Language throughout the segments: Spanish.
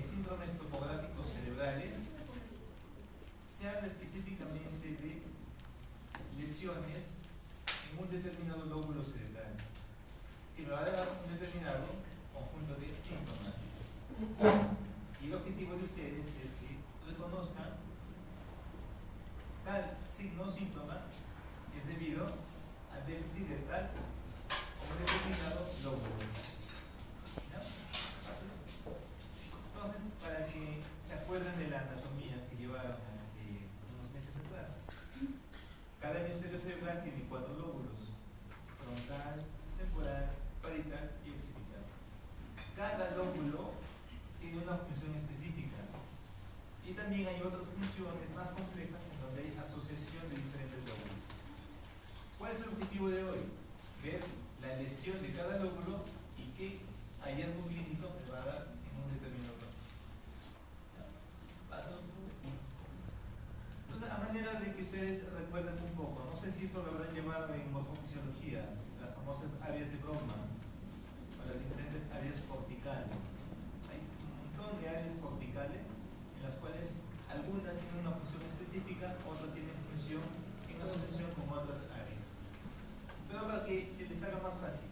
síndromes topográficos cerebrales, se habla específicamente de lesiones en un determinado lóbulo cerebral, que me va a dar un determinado conjunto de síntomas. Y el objetivo de ustedes es que reconozcan tal signo o síntoma es debido al déficit de tal o un determinado lóbulo. ¿Ya? Entonces, para que se acuerden de la anatomía que llevaron hace unos meses atrás, cada hemisferio cerebral tiene 4 lóbulos: frontal, temporal, parietal y occipital. Cada lóbulo tiene una función específica. Y también hay otras funciones más complejas en donde hay asociación de diferentes lóbulos. ¿Cuál es el objetivo de hoy? Ver la lesión de cada lóbulo y qué hallazgo clínico me va a dar en un determinado lóbulo. Paso. Entonces, a manera de que ustedes recuerden un poco, no sé si esto lo habrán llevado en morfofisiología, las famosas áreas de Brodmann, o las diferentes áreas corticales. Hay un montón de áreas corticales en las cuales algunas tienen una función específica, otras tienen función en asociación con otras áreas. Pero para que se les haga más fácil,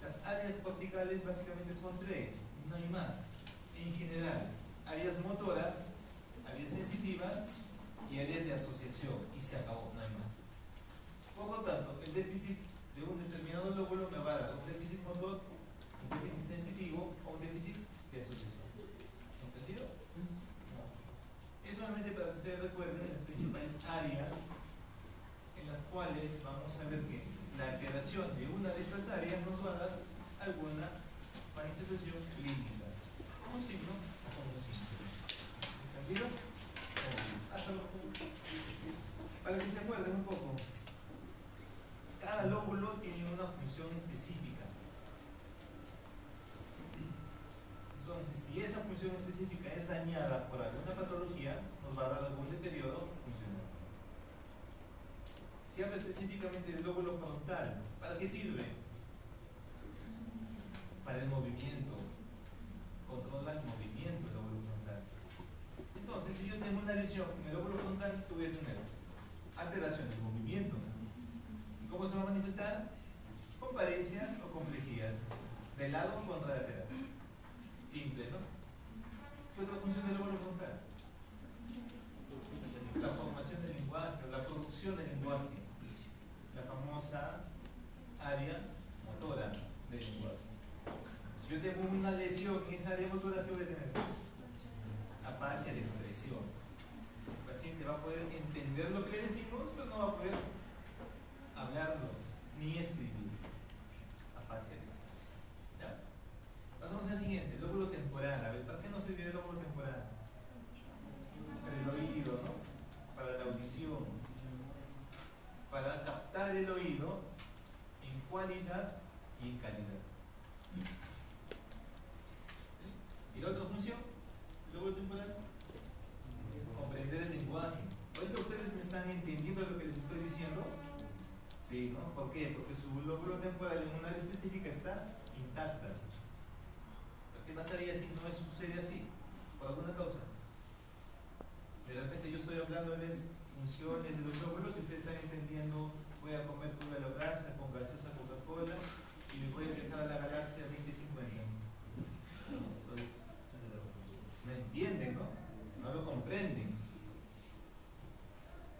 las áreas corticales básicamente son 3, no hay más. En general, áreas motoras, áreas sensitivas y áreas de asociación, y se acabó, no hay más. Por lo tanto, el déficit de un determinado lóbulo me va a dar un déficit motor, un déficit sensitivo o un déficit de asociación. ¿Entendido? Es solamente para que ustedes recuerden las principales áreas en las cuales vamos a ver que la alteración de una de estas áreas nos va a dar alguna manifestación clínica, como un signo o como un síntoma. ¿Entendido? Para que se acuerden un poco, cada lóbulo tiene una función específica. Entonces, si esa función específica es dañada por alguna patología, nos va a dar algún deterioro funcional. Si hablo específicamente del lóbulo frontal, ¿para qué sirve? Para el movimiento. Controla el movimiento del lóbulo frontal. Entonces, si yo tengo una lesión en el lóbulo frontal, ¿qué voy a tener? Alteración del movimiento. ¿Y cómo se va a manifestar? Con parencias o complejías, de lado o contralateral. Simple, ¿no? ¿Qué otra función del lóbulo frontal? La formación del lenguaje, la producción del lenguaje, la famosa área motora del lenguaje. Si yo tengo una lesión en esa área motora, ¿qué voy a tener? Afasia de expresión. El paciente va a poder entender lo que le decimos, pero no va a poder hablarlo ni escribir. Afasia de expresión. ¿Ya? Pasamos al siguiente, el lóbulo temporal. A ver, ¿para qué nos sirve el lóbulo temporal? Para el oído, ¿no? Para la audición, para captar el oído en cualidad y en calidad. ¿Y la otra función? El lóbulo temporal, comprender el lenguaje. Ahorita ustedes me están entendiendo lo que les estoy diciendo. Sí, ¿no? ¿Por qué? Porque su lóbulo temporal en una área específica está intacta. ¿Qué pasaría si no sucede así? Por alguna causa. De repente yo estoy hablándoles funciones de los lóbulos y ustedes están entendiendo: voy a comer toda la grasa con gaseosa Coca-Cola y me voy a viajar a la galaxia 2050. ¿Me entienden, no? No lo comprenden.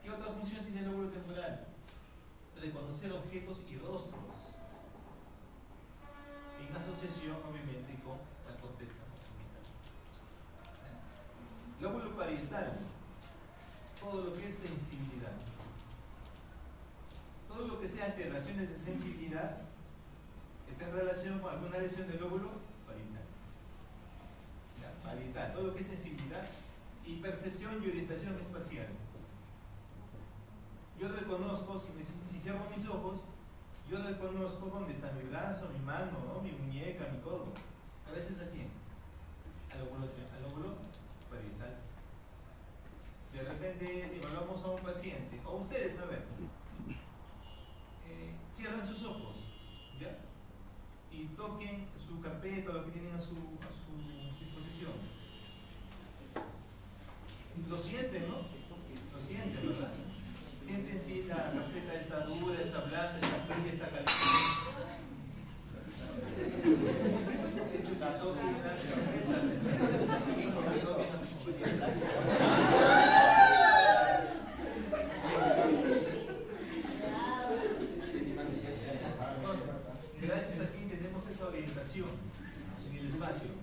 ¿Qué otra función tiene el lóbulo temporal? Reconocer objetos y rostros, en asociación obviamente con la corteza occipital. Lóbulo parietal, todo lo que es sensibilidad, todo lo que sea alteraciones de sensibilidad está en relación con alguna lesión del lóbulo parietal. Parietal, todo lo que es sensibilidad y percepción y orientación espacial. Yo reconozco, si cierro mis ojos, yo reconozco dónde está mi brazo, mi mano, ¿no? Mi muñeca, mi codo. A veces aquí, al lóbulo parietal. De repente evaluamos a un paciente, o ustedes, a ver, cierran sus ojos, ¿ya? Y toquen su carpeta o lo que tienen a su disposición.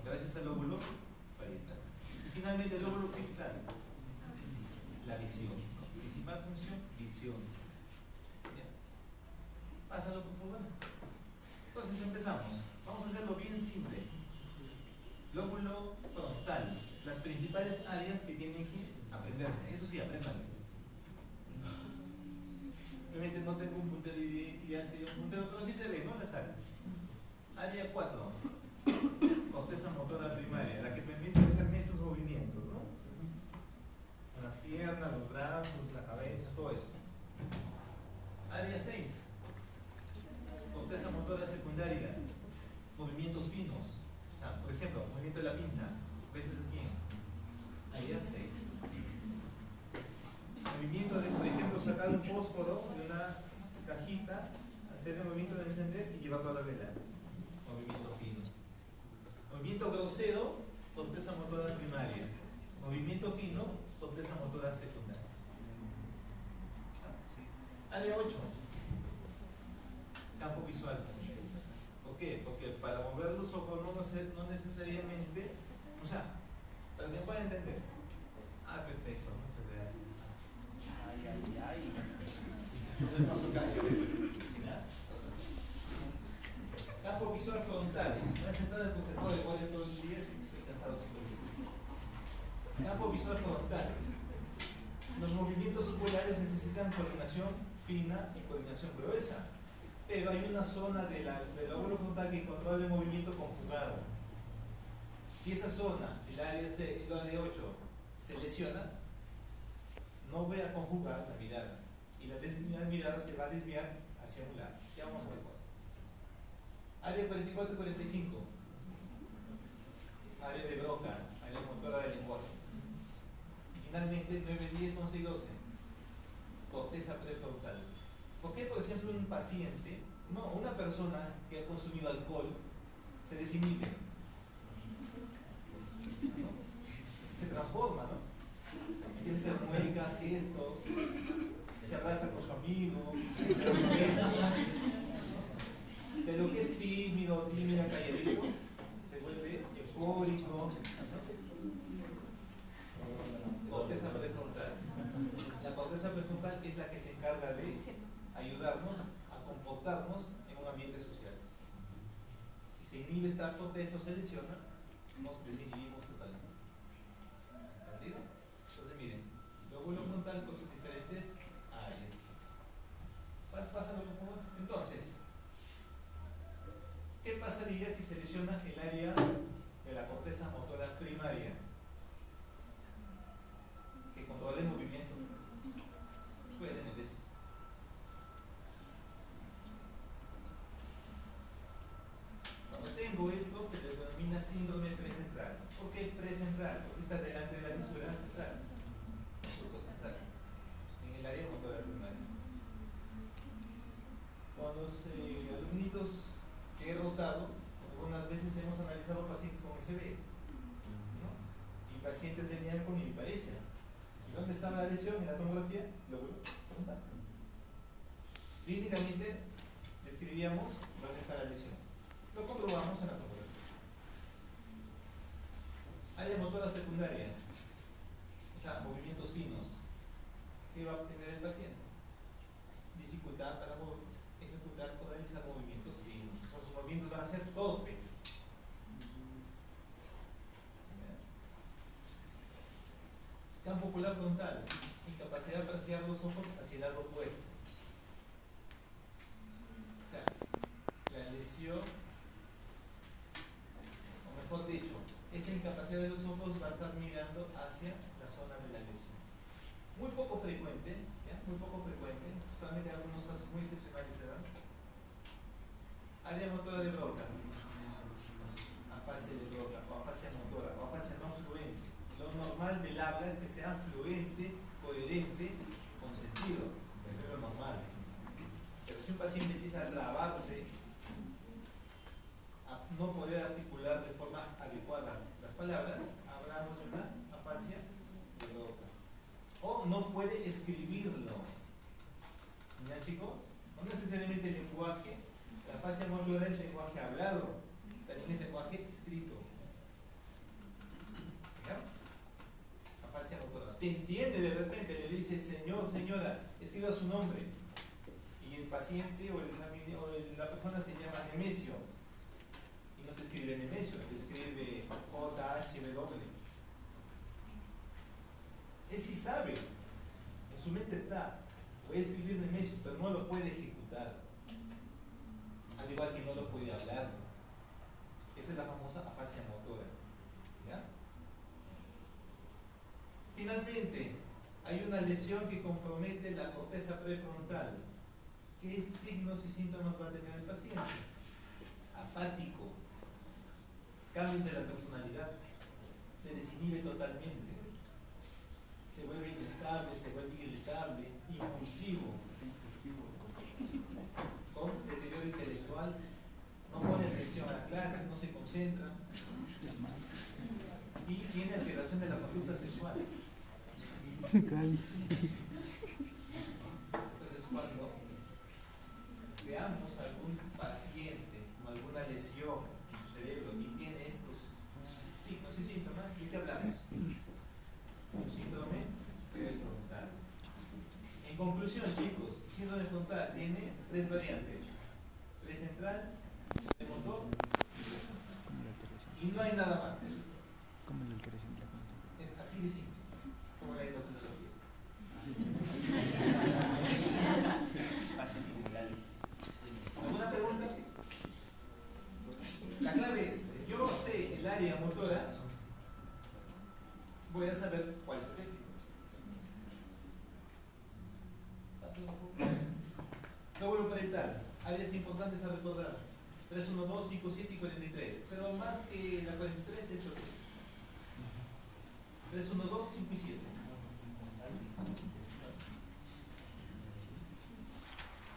gracias al lóbulo parietal. Y finalmente el lóbulo occipital, la visión. Principal función, visión. ¿Ya? Pásalo por favor. Entonces empezamos. Vamos a hacerlo bien simple. Lóbulo frontal, las principales áreas que tienen que aprenderse. Eso sí, aprendan. Obviamente no tengo un puntero y ya sería un puntero, pero sí se ve, ¿no? Las áreas. Área 4, corteza motora primaria, la que permite hacer esos movimientos, ¿no? Las piernas, los brazos, la cabeza, todo eso. Área 6, corteza motora secundaria, movimientos finos. O sea, por ejemplo, movimiento de la pinza, veces aquí. Área 6. Movimiento de, por ejemplo, sacar un fósforo de una cajita, hacer el movimiento de encender y llevarlo a la vela. Movimiento fino. Movimiento grosero, corteza motora primaria. Movimiento fino, corteza motora secundaria. Área 8. Campo visual. ¿Por qué? Porque para mover los ojos no necesariamente, o sea, para que me puedan entender. Ah, perfecto, muchas gracias. Entonces paso callo. Campo visual frontal. No es sentada porque he estado de guardia todos los días y estoy cansado. Campo visual frontal. Los movimientos oculares necesitan coordinación fina y coordinación gruesa. Pero hay una zona del lóbulo frontal que controla el movimiento conjugado. Si esa zona, el área 8, se lesiona, no voy a conjugar la mirada. Y la mirada se va a desviar hacia un lado. Ya vamos a ver cuál. Área 44 y 45. Área de Broca, área motora del lenguaje. Y finalmente 9, 10, 11 y 12. Corteza prefrontal. ¿Por qué, por ejemplo, un paciente, una persona que ha consumido alcohol, se desinhibe? ¿No? Se transforma, ¿no? Empieza a hacer muecas, gestos, se abraza con su amigo, de lo que es tímido, tímida, calladito, se vuelve eufórico. Corteza prefrontal. La corteza prefrontal es la que se encarga de ayudarnos a comportarnos en un ambiente social. Si se inhibe esta corteza o se lesiona, nos desinhibimos totalmente. ¿Entendido? Entonces miren, lóbulo frontal con sus diferentes áreas. Pásalo por favor. Entonces, ¿qué pasaría si se lesiona el área de la corteza motora primaria? Que controla el movimiento. Puede tener eso. Cuando tengo esto, se le denomina síndrome precentral. ¿Por qué precentral? Porque está delante de la cisura central. Central. En el área motora primaria. Con los alumnitos que he rotado, algunas veces hemos analizado pacientes con SB, ¿no? Y pacientes venían con hemiparesia. ¿Y dónde estaba la lesión en la tomografía? Lóbulo frontal. Clínicamente describíamos dónde está la lesión. Lo comprobamos en la tomografía. Área motora secundaria, o sea, movimientos finos. ¿Qué va a obtener el paciente? Dificultad para ejecutar o realizar movimientos finos. O sea, sus movimientos van a ser torpes. Campo ocular frontal, incapacidad para girar los ojos hacia el lado opuesto. O sea, la lesión, o mejor dicho, esa incapacidad de los ojos va a estar mirando hacia la zona de la lesión. Muy poco frecuente, ¿ya? Muy poco frecuente, solamente en algunos casos muy excepcionales se dan. Área motora de Broca, afasia de Broca, o afasia motora, o afasia no fluente. Lo normal del habla es que sea fluente, coherente, con sentido. Eso es lo normal. Pero si un paciente empieza a trabarse, a no poder articular de forma adecuada las palabras, hablamos de una afasia de Broca. O no puede escribirlo. ¿Ya, chicos? No necesariamente el lenguaje, la afasia motora es lenguaje hablado, también es lenguaje escrito. te entiende de repente, le dice, señor, señora, escriba su nombre. Y el paciente o la persona se llama Nemesio. Y no te escribe Nemesio, te escribe JHW. Él sí sabe, en su mente está, puede escribir Nemesio, pero no lo puede ejecutar. Al igual que no lo puede hablar. Esa es la famosa afasia motora. ¿Ya? Finalmente, hay una lesión que compromete la corteza prefrontal. ¿Qué signos y síntomas va a tener el paciente? Apático, cambios de la personalidad, se desinhibe totalmente, se vuelve inestable, se vuelve irritable, impulsivo, con deterioro intelectual, no pone atención a la clase, no se concentra y tiene alteración de la conducta sexual. Entonces, cuando veamos algún paciente con alguna lesión en su cerebro y tiene estos signos y síntomas, ¿de qué hablamos? Un síndrome prefrontal. En conclusión, chicos, síndrome frontal tiene tres variantes: precentral, premotor y no hay nada más. Es así de simple, como la endocrinología. ¿Alguna pregunta? La clave es, yo sé el área motora, voy a saber cuál es el técnico. Lóbulo parietal, áreas importantes a recordar: 3, 1, 2, 5, 7 y 43. Pero más que la 43 es lo que es. 3, 1, 2, 5 y 7.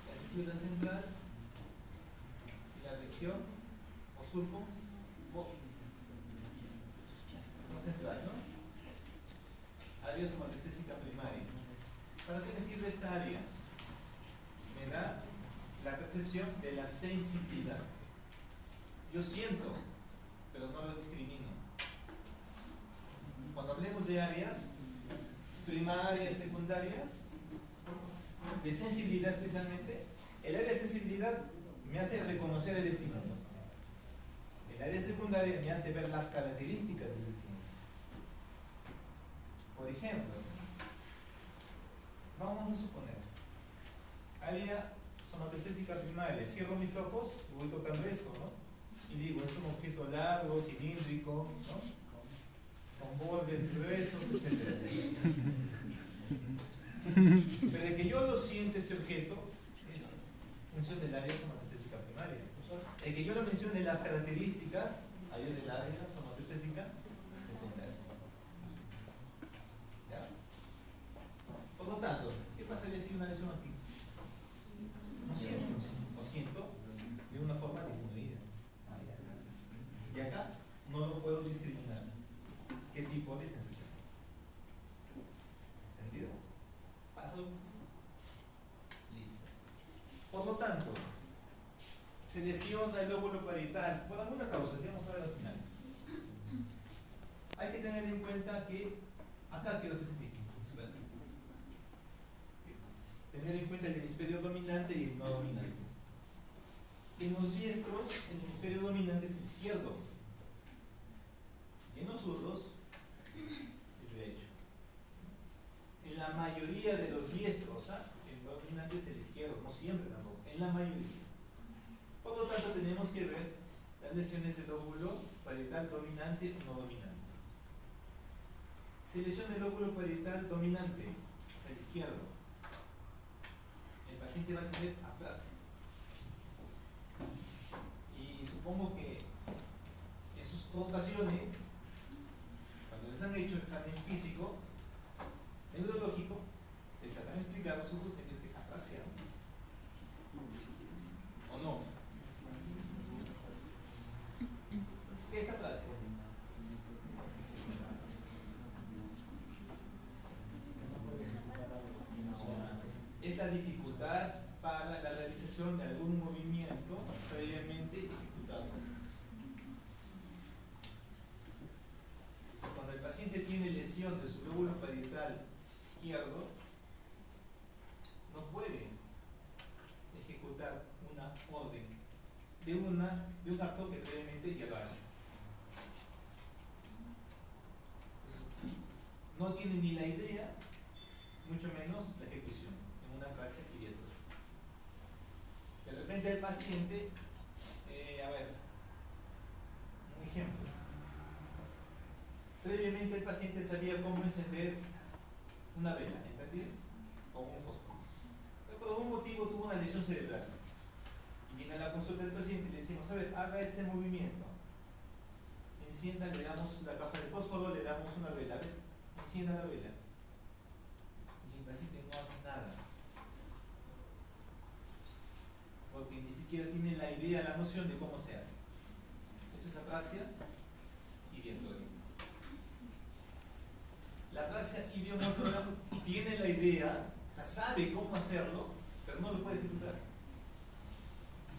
La ciudad central y la región o surco no central, ¿no? Área somatestésica primaria. ¿Para qué me sirve esta área? Me da la percepción de la sensibilidad. Yo siento, pero no lo discrimino. Cuando hablemos de áreas primarias, secundarias, de sensibilidad especialmente, el área de sensibilidad me hace reconocer el estímulo. El área secundaria me hace ver las características del estímulo. Por ejemplo, vamos a suponer, área somatestésica primaria, cierro mis ojos y voy tocando esto, ¿no? Y digo, es un objeto largo, cilíndrico, ¿no? Con bordes gruesos, etc. Pero el que yo lo siente este objeto es función del área somatestésica primaria. El que yo lo mencione las características, ahí es del área somatestésica secundaria. ¿Ya? Por lo tanto, ¿qué pasaría si hay una lesión aquí? No siento, lo siento de una forma disminuida. Y acá no lo puedo discriminar. ¿Qué tipo de sensaciones? ¿Entendido? Paso. Listo. Por lo tanto, se lesiona el lóbulo parietal por alguna causa, que vamos a ver al final. Hay que tener en cuenta que acá quiero que se fijen. Tener en cuenta el hemisferio dominante y el no dominante. En los diestros, el hemisferio dominante es el izquierdo. En los zurdos, el derecho. En la mayoría de los diestros, el dominante es el izquierdo, no siempre tampoco, en la mayoría. Por lo tanto, tenemos que ver las lesiones del lóbulo parietal dominante o no dominante. Se lesiona el lóbulo parietal dominante, o sea, el izquierdo. El paciente va a tener aplasia. Y supongo que en sus ocasiones, cuando les han hecho examen físico, neurológico, les habrán explicado a sus docentes que es aplasia, ¿o no? ¿Qué es aplasia? Es la dificultad para la realización de algún movimiento previamente ejecutado. Cuando el paciente tiene lesión de su lóbulo parietal izquierdo, no puede ejecutar una orden de un acto que previamente ya lo ha hecho. No tiene ni la idea, mucho menos la ejecución en una apraxia iliatórica. De repente el paciente, a ver, un ejemplo. Previamente el paciente sabía cómo encender una vela, ¿entendido? O un fósforo. Pero por algún motivo tuvo una lesión cerebral. Y viene a la consulta del paciente y le decimos, a ver, haga este movimiento. Encienda, le damos la caja de fósforo, le damos una vela. A ver, encienda la vela. Y el paciente no hace nada. Porque ni siquiera tiene la idea, la noción de cómo se hace. Eso es apraxia idiomotora. La apraxia idiomotora tiene la idea, o sea, sabe cómo hacerlo, pero no lo puede ejecutar.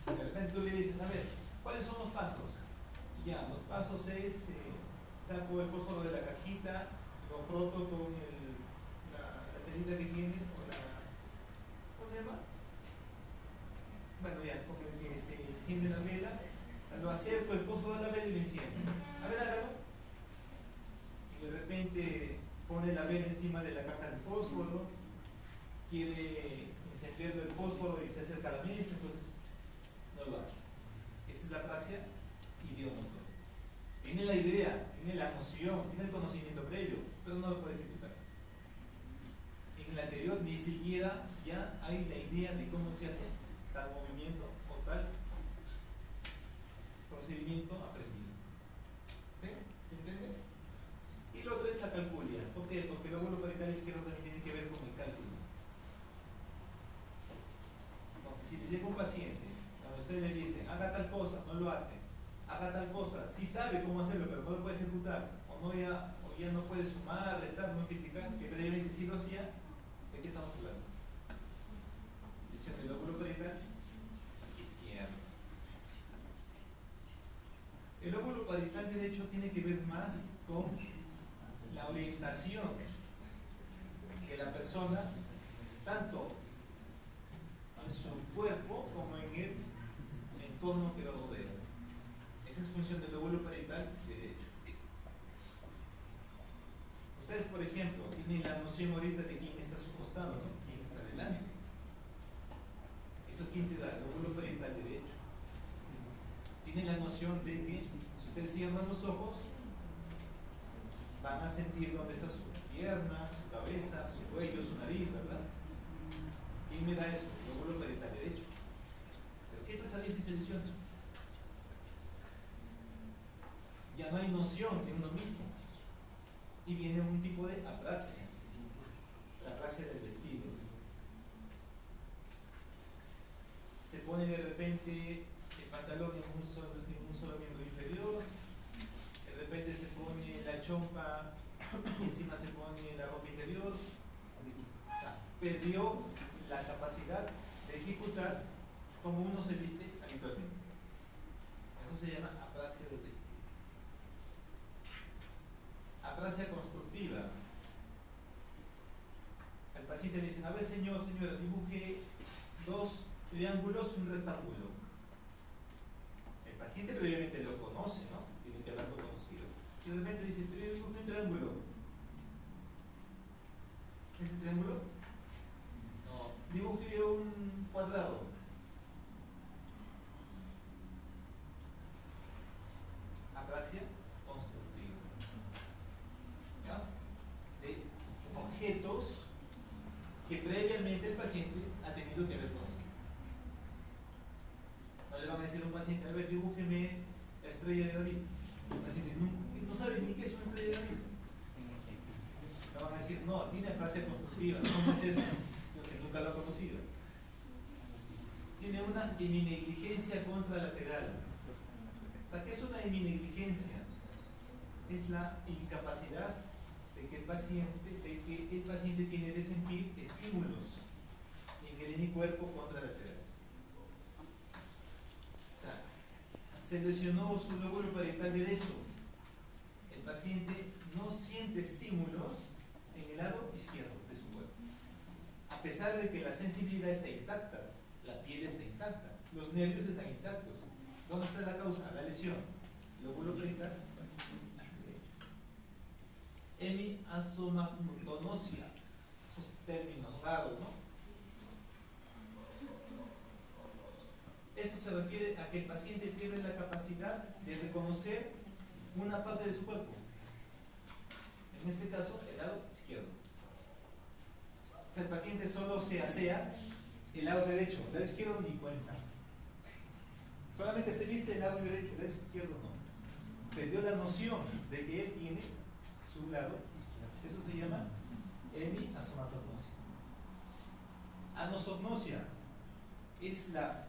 De repente tú le dices, a ver, ¿cuáles son los pasos? Y ya, los pasos es, saco el fósforo de la cajita, lo froto con la telita que tiene, o la, ¿cómo se llama? Bueno, ya, porque se enciende la vela, lo acerco el fósforo de la vela y lo enciendo. A ver, hágalo. Y de repente pone la vela encima de la caja de fósforo, quiere encender el fósforo y se acerca a la mesa, entonces no lo hace. Esa es la apraxia idiomotora. Tiene la idea, tiene la noción, tiene el conocimiento previo, pero no lo puede ejecutar. En el anterior ni siquiera ya hay la idea de cómo se hace tal movimiento o tal procedimiento aprendido. ¿Sí? ¿Se entiende? Y lo otro es la calculia. ¿Por qué? Porque el lóbulo parietal izquierdo también tiene que ver con el cálculo. Entonces, si le llega un paciente, cuando usted le dice, haga tal cosa, no lo hace, haga tal cosa, sí sabe cómo hacerlo, pero no lo puede ejecutar, o ya no puede sumar, restar, multiplicar, que previamente sí lo hacía, ¿de qué estamos hablando? Lesión del lóbulo parietal izquierdo. El lóbulo parietal derecho tiene que ver más con la orientación que la persona, tanto en su cuerpo como en el entorno que lo rodea. Esa es función del lóbulo parietal derecho. Ustedes, por ejemplo, tienen la noción ahorita de quién está a su costado, ¿no? Quién está delante. ¿Eso quién te da? El lóbulo parietal derecho. Tienen la noción de que si ustedes cierran los ojos, van a sentir dónde está su pierna, su cabeza, su cuello, su nariz, ¿verdad? ¿Quién me da eso? El lóbulo parietal derecho. ¿Pero qué pasaría si se lesiona? Ya no hay noción de uno mismo. Y viene un tipo de apraxia, la apraxia del vestido. Se pone de repente el pantalón en un solo miembro inferior, de repente se pone la chompa y encima se pone la ropa interior. Perdió la capacidad de ejecutar como uno se viste habitualmente. Eso se llama apraxia del vestido. Apraxia constructiva. Al paciente le dicen, a ver señora, dibuje 2 triángulos y un rectángulo. El paciente previamente lo conoce, ¿no? Tiene que haberlo conocido. Y de repente dice, pero dibuje un triángulo. ¿Ese triángulo? No. Dibuje un cuadrado. Apraxia constructiva. ¿Ya? De objetos que previamente el paciente ha tenido que haber conocido. No le van a decir a un paciente, a ver, dibújeme la estrella de David. El paciente no sabe ni qué es una estrella de David. Le van a decir, no, tiene apraxia constructiva, ¿cómo es eso? Porque nunca lo ha conocido. Tiene una heminegligencia contralateral. O sea, ¿qué es una heminegligencia? Es la incapacidad de que el paciente tiene de sentir estímulos en el hemicuerpo contralateral. O sea, se lesionó su lóbulo parietal derecho. El paciente no siente siente estímulos en el lado izquierdo de su cuerpo. A pesar de que la sensibilidad está intacta, la piel está intacta, los nervios están intactos. ¿Dónde está la causa? La lesión. Lóbulo parietal. Hemiasomatonosia. Esos términos raros, ¿no? Eso se refiere a que el paciente pierde la capacidad de reconocer una parte de su cuerpo. En este caso, el lado izquierdo. O sea, el paciente solo se asea el lado derecho, el lado izquierdo ni cuenta. Solamente se viste el lado derecho, el lado izquierdo no. Perdió la noción de que él tiene su lado izquierdo. Eso se llama hemiasomatonosia. Anosognosia es la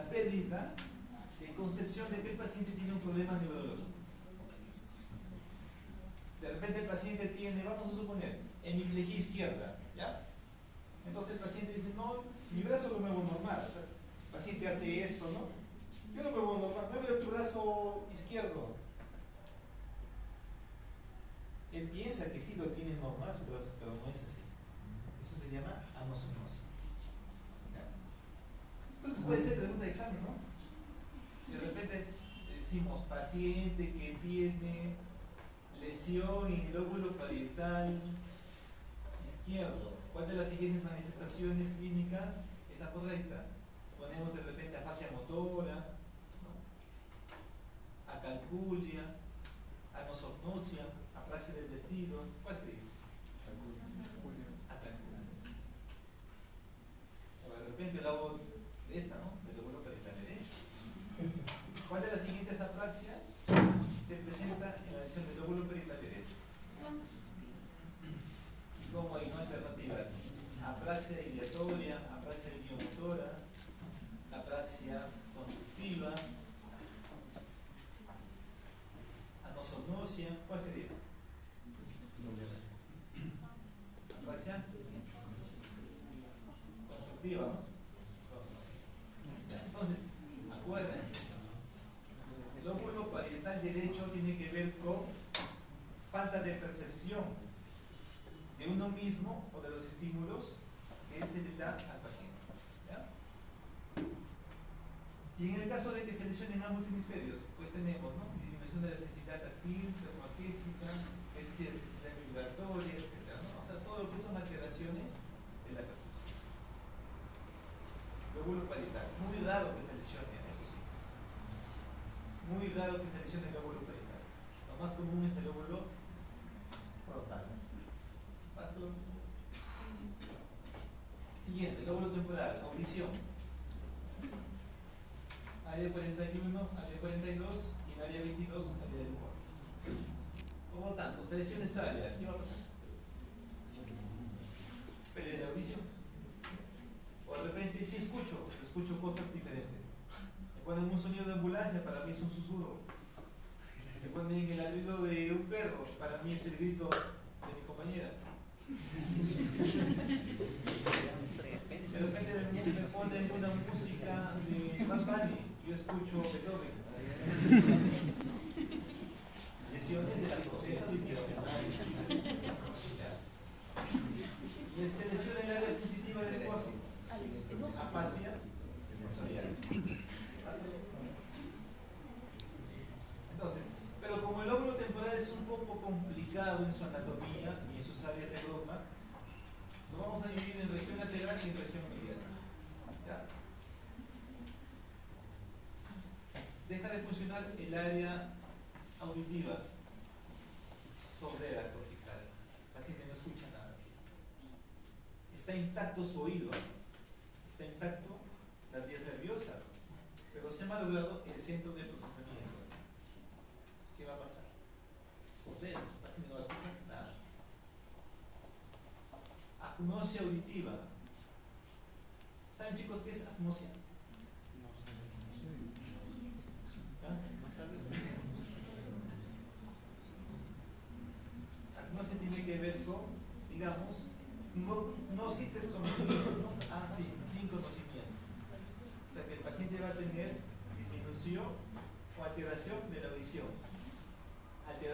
pérdida de concepción de que el paciente tiene un problema neurológico. De repente el paciente tiene, vamos a suponer, hemiplegia izquierda, ¿ya? Entonces el paciente dice, no, mi brazo lo muevo normal. O sea, el paciente hace esto, ¿no? Yo lo muevo normal, mueve tu brazo izquierdo. Él piensa que sí lo tiene normal su brazo, pero no es así. Eso se llama anosognosia. Entonces puede ser pregunta de examen, ¿no? De repente decimos paciente que tiene lesión en el lóbulo parietal izquierdo. ¿Cuál de las siguientes manifestaciones clínicas es la correcta? Ponemos de repente afasia motora, ¿no? Acalculia, anosognosia, apraxia del vestido. ¿Cuál sería? Acalculia. O de repente el lado de esta, ¿no? Del lóbulo parietal derecho. ¿Cuál de las siguientes apraxias se presenta en la lesión del lóbulo parietal derecho? ¿Cómo hay? ¿No? Alternativas. Apraxia iliatoria, apraxia idiomotora, apraxia conductiva, anosognosia. ¿Cuál sería? Apraxia conductiva, ¿no? Entonces, acuérdense, el lóbulo parietal derecho tiene que ver con falta de percepción de uno mismo o de los estímulos que se le da al paciente, ¿ya? Y en el caso de que se lesionen ambos hemisferios, pues tenemos, ¿no? Disminución de la sensibilidad táctil, termoaquésica, déficit de sensibilidad vibratoria, etc., ¿no? O sea, todo lo que son alteraciones de la percepción. Lóbulo parietal, muy raro que se lesione, eso sí. Muy raro que se lesione el lóbulo parietal. Lo más común es el lóbulo frontal. Paso. Siguiente, lóbulo temporal, audición. Área 41, área 42 y área 22, área del humor. Por lo tanto, se lesiona esta área, ¿qué va a pasar? Pérdida de audición. O de repente, si escucho cosas diferentes. Me ponen un sonido de ambulancia, para mí es un susurro. Me ponen el ladrido de un perro, para mí es el grito de mi compañera. De repente me ponen una música de Bad Bunny, yo escucho Beethoven. Lesiones de la corteza auditiva. Se lesiona el área sensitiva del lenguaje. Afasia sensorial. Entonces, pero como el lóbulo temporal es un poco complicado en su anatomía y en sus áreas de Brodmann, lo vamos a dividir en región lateral y en región medial. ¿Ya? Deja de funcionar el área auditiva sordera cortical. El paciente no escucha nada. Está intacto su oído, está intacto las vías nerviosas, pero se ha malogrado el centro de procesamiento. ¿Qué va a pasar? Sordera, el paciente no va a escuchar nada. Agnosia auditiva. ¿Saben, chicos, qué es agnosia? ¿No sabes? Agnosia tiene que ver con, digamos, gnosis es conocimiento, ¿no? Ah, sí, sin conocimiento. O sea que el paciente va a tener disminución o alteración de la audición.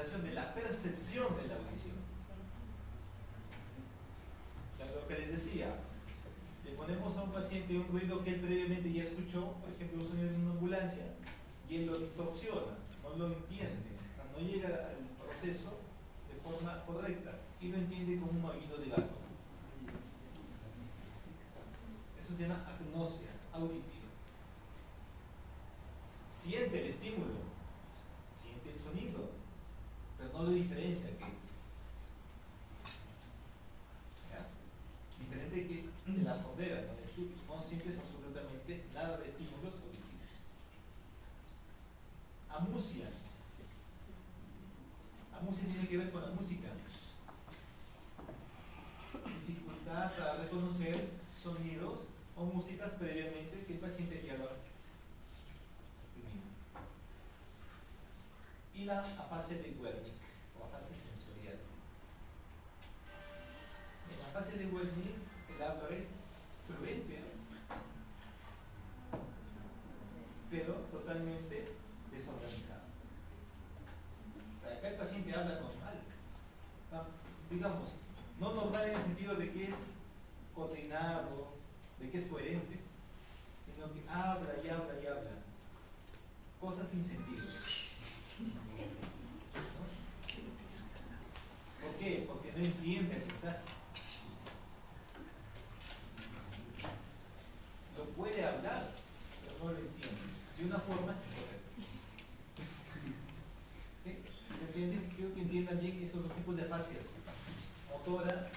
alteración de la percepción de la audición. Lo que les decía, le ponemos a un paciente un ruido que él previamente ya escuchó, por ejemplo, un sonido de una ambulancia, y él lo distorsiona, no lo entiende, o sea, no llega al proceso de forma correcta y lo entiende como un maullido de gato. Eso se llama agnosia auditiva. Siente el estímulo, siente el sonido, pero no lo diferencia qué es. ¿Ya? Diferente que de la sordera, donde tú no sientes absolutamente nada de estímulos auditivos. Amusia. Amusia tiene que ver con la música. Dificultad para reconocer sonidos o músicas previamente que el paciente ya lo ha tenido. Y la afasia de Wernicke o afasia sensorial. En la afasia de Wernicke el habla es fluente, pero totalmente desorganizado. O sea, acá el paciente habla normal. No, digamos, no normal en el sentido de que es coordinado, de que es coherente, sino que habla y habla y habla. Cosas sin sentido. ¿No? ¿Por qué? Porque no entiende el mensaje. Lo puede hablar, pero no lo entiende. De una forma incorrecta. ¿Sí? Quiero que entiendan bien esos dos tipos de afasias. Motora,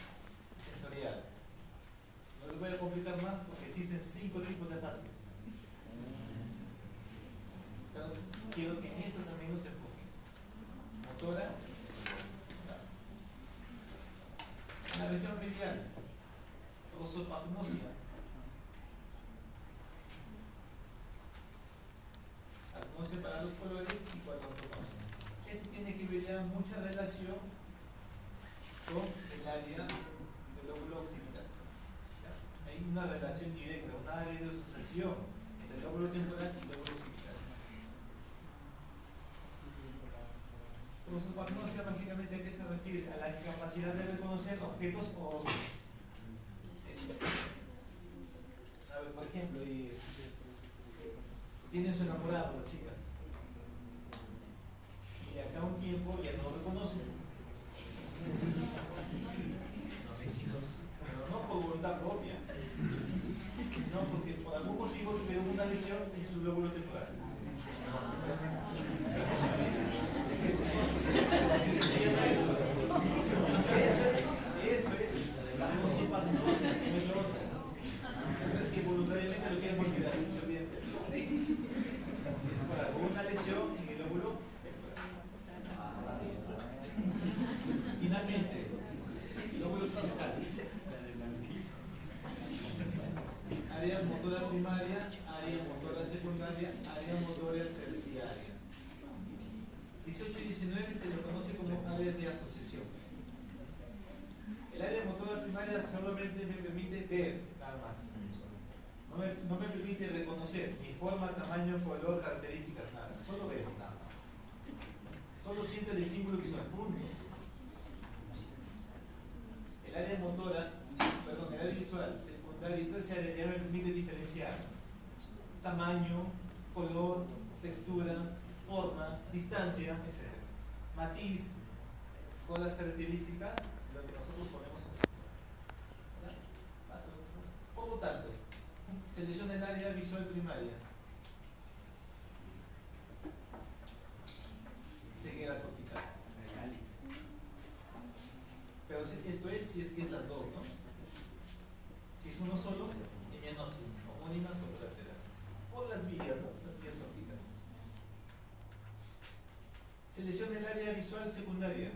sensorial. No les voy a complicar más porque existen 5 tipos de afasias. Pero quiero que en estas al menos se enfoquen. Motora, la región medial, prosopagnosia. Agnosia para los colores y cuadrantonosia. Eso tiene que ver ya mucha relación con el área del lóbulo occipital. ¿Ya? Hay una relación directa, una área de asociación entre el lóbulo temporal y el lóbulo occipital. Prosopagnosia básicamente a qué se refiere? A la incapacidad de reconocer objetos o órganos. A ver, por ejemplo, tienen su enamorado las chicas y de acá a un tiempo ya no lo reconocen, pero no por voluntad propia, sino porque por algún motivo tuvieron una lesión en su lóbulo temporal. Eso es la prosopagnosia, no es otra. Es que voluntariamente lo quieren olvidar, se olviden de eso. Es por alguna lesión en el lóbulo temporal. Finalmente, lóbulo occipital. Área motora primaria, área motora secundaria, área motora terciaria. 18 y 19 se le conoce como áreas de asociación. El área motora primaria solamente me permite ver, nada más. No me permite reconocer ni forma, tamaño, color, características, nada. Solo veo, nada. Solo siento el estímulo visual, punto. El área motora, perdón, el área visual, secundaria y terciaria ya me permite diferenciar tamaño, color, textura, forma, distancia, etc. Matiz, todas las características de lo que nosotros ponemos en esto. Por lo tanto, selecciona el área visual primaria. Ceguera cortical. Pero esto es si es que es las dos, ¿no? Si es uno solo, hemianosis, homónima colateral. O las vías, ¿no? Las vías ópticas. Selecciona el área visual secundaria.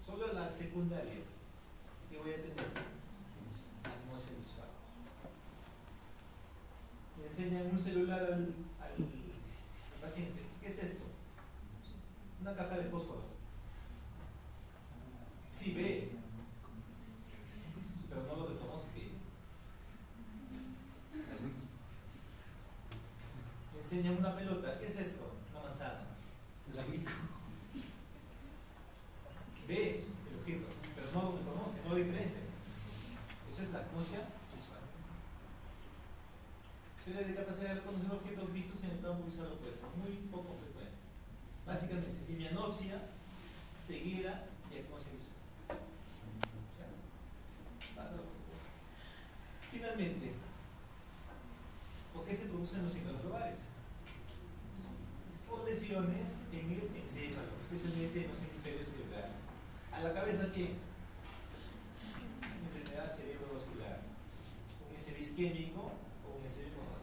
Solo la secundaria. ¿Qué voy a tener? Agnosia visual. Le enseñan un celular al paciente. ¿Qué es esto? Una caja de fósforo. Sí ve, pero no lo reconoce qué es. Le enseñan una pelota. ¿Qué es esto? Una manzana. sinopsia, ceguera y agnosia visual. Finalmente, ¿por qué se producen los signos globales? Por lesiones en el encéfalo, especialmente en los hemisferios cerebrales. A la cabeza, ¿qué? Enfermedad cerebrovascular, un ECV isquémico o un ECV motor.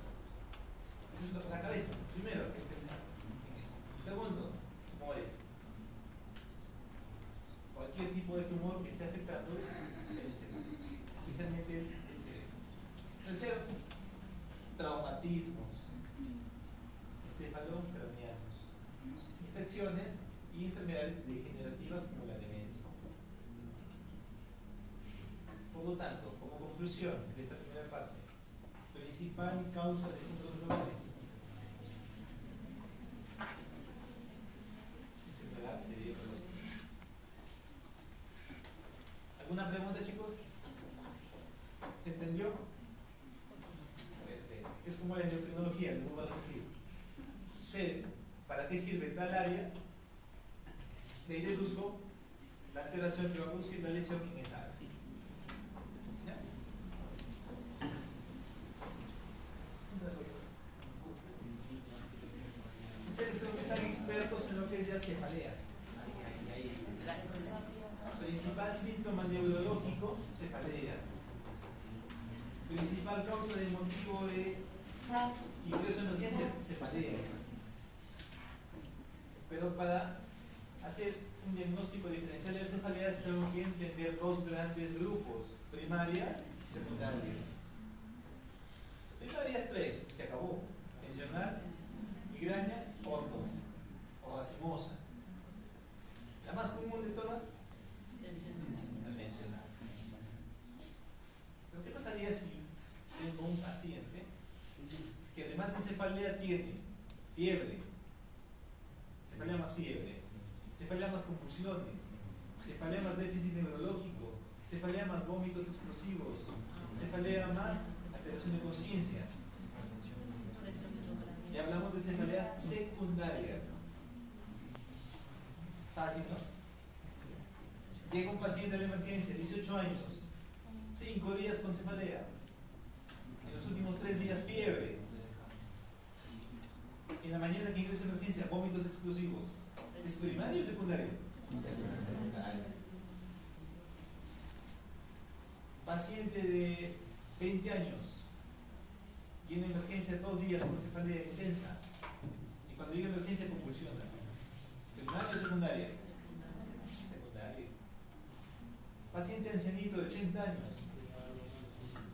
La cabeza, primero, hay que pensar en eso. Segundo, tumores. Cualquier tipo de tumor que esté afectando el cerebro, especialmente el cerebro. Tercero, traumatismos encefalocranianos, infecciones y enfermedades degenerativas como la demencia. Por lo tanto, como conclusión de esta primera parte, principal causa de síndromes globales, enfermedad cerebrovascular. ¿Alguna pregunta, chicos? ¿Se entendió? Perfecto. Es como la endocrinología, la neurología. Sé para qué sirve tal área, de ahí deduzco la alteración que va a producir la lesión en esa área. ¿Ya? Ustedes creo que están expertos en lo que es ya cefaleas. Principal síntoma neurológico, cefalea. Principal causa de motivo de ingreso en urgencias, cefalea. Pero para hacer un diagnóstico diferencial de cefaleas tengo que entender dos grandes grupos, primarias y secundarias. Primarias tres, se acabó. Tensional, migraña, orto o racimosa. La más común de todas, la tensional. Pero ¿qué pasaría si tengo un paciente que además de cefalea tiene fiebre, cefalea más fiebre, cefalea más convulsiones, cefalea más déficit neurológico, cefalea más vómitos explosivos, cefalea más alteración de conciencia? Y hablamos de cefaleas secundarias. Fácil, ¿no? Llega un paciente a la emergencia, 18 años, 5 días con cefalea, en los últimos 3 días fiebre, en la mañana que ingresa a emergencia, vómitos explosivos. ¿Es primario o secundario? Secundario. Paciente de 20 años, viene a emergencia 2 días con cefalea intensa, y cuando llega a emergencia convulsiona. ¿Primario o secundaria? Secundario. Paciente ancianito de 80 años,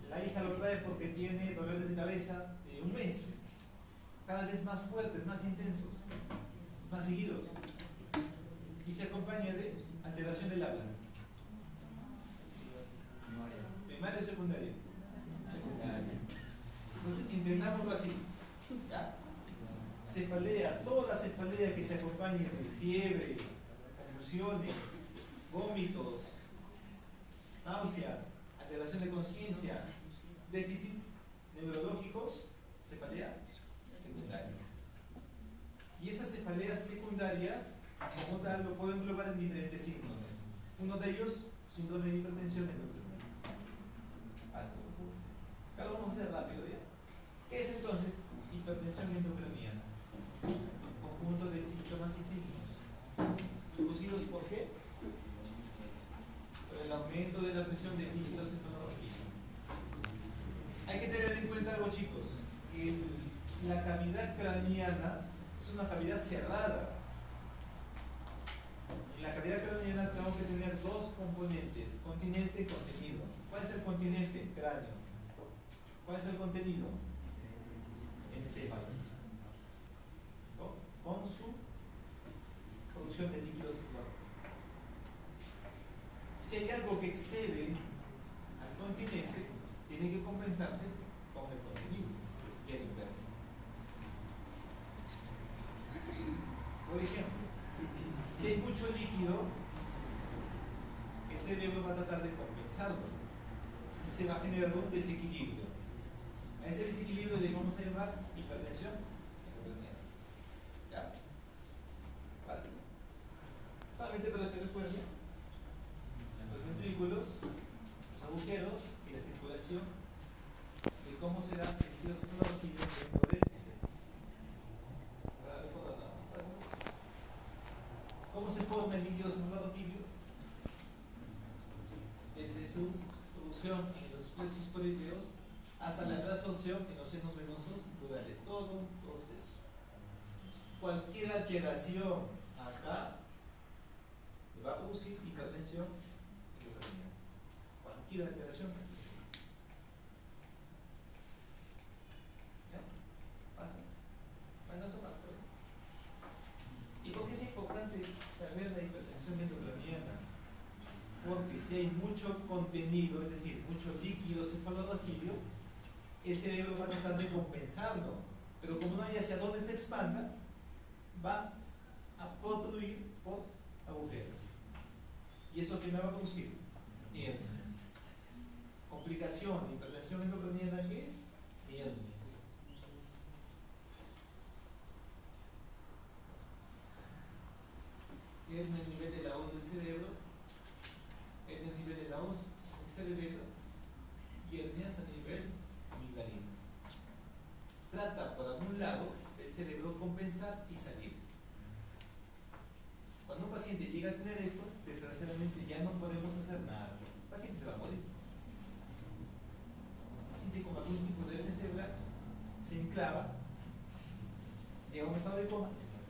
la hija lo trae porque tiene dolores de cabeza de un mes, cada vez más fuertes, más intensos, más seguidos, y se acompaña de alteración del habla. ¿Primario o secundario? Secundario. Entonces intentámoslo así, ¿ya? Cefalea, toda cefalea que se acompañe de fiebre, convulsiones, vómitos, náuseas, alteración de conciencia, déficits neurológicos, cefaleas secundarias. Y esas cefaleas secundarias, como tal, lo puedo englobar en diferentes síndromes. Uno de ellos, síndrome de hipertensión endocrinal. Ahora vamos a hacer rápido, ¿ya? ¿Qué es entonces hipertensión endocriniana? Un conjunto de síntomas y signos. ¿Producidos por qué? Por el aumento de la presión de líquidos cefalorraquídeos. Hay que tener en cuenta algo, chicos. La cavidad craneana es una cavidad cerrada. En la cavidad craneana tenemos que tener dos componentes, continente y contenido. ¿Cuál es el continente? Cráneo. ¿Cuál es el contenido? Encéfalo. Con su producción de líquidos cefalorraquídeos. Si hay algo que excede al continente, tiene que compensarse con el contenido y el inverso. Por ejemplo, si hay mucho líquido, el cerebro va a tratar de compensarlo y se va a generar un desequilibrio. A ese desequilibrio le vamos a llamar hipertensión. ¿Ya? Fácil. Solamente para que recuerden los ventrículos, los agujeros y la circulación de cómo se da el líquido cefalorraquídeo dentro del encéfalo. ¿Cómo se forma el líquido cefalorraquídeo? Desde su producción en los plexos políteos hasta la transformación en los senos venosos durales. Todo un proceso. Cualquier alteración acá le va a producir hipertensión intracraniana. Cualquier alteración. ¿Ya? ¿Pasa? Bueno, eso pasa. ¿Y por qué es importante saber la hipertensión intracraniana? Porque si hay mucho contenido, es decir, mucho líquido cefalorraquídeo, el cerebro va a tratar de compensarlo, pero como no hay hacia dónde se expanda, va a obstruir por agujeros. ¿Y eso qué me va a producir? Hernias. Complicación de hipertensión endocraniana, ¿qué es? Hernias. Hernias a nivel de la hoz del cerebro, hernias a nivel de la hoz del cerebelo y hernias a nivel amigdalino. Trata por algún lado el cerebro compensar y salir. Cuando un paciente llega a tener esto, desgraciadamente ya no podemos hacer nada. El paciente se va a morir. El paciente con algún tipo de hernia cerebral se enclava, llega a un estado de coma y se muere.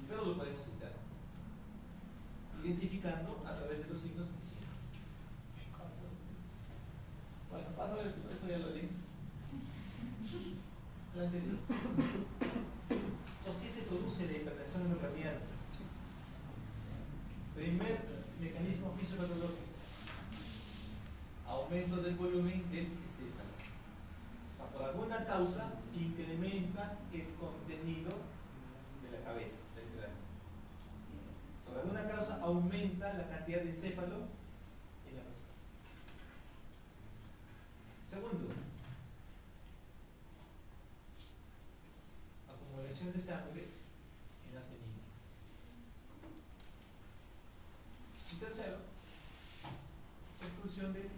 Pero lo podemos evitar, identificando a través de los signos que siguen. Bueno, paso a ver si eso ya lo leí. La anterior. ¿Por qué se produce la hipertensión endocraniana? Primer mecanismo fisiopatológico: aumento del volumen del encéfalo. O sea, por alguna causa incrementa el contenido de la cabeza, del cráneo. Por alguna causa aumenta la cantidad de encéfalo en la persona. Segundo, acumulación de sangre en las meninges. Y tercero, expulsión del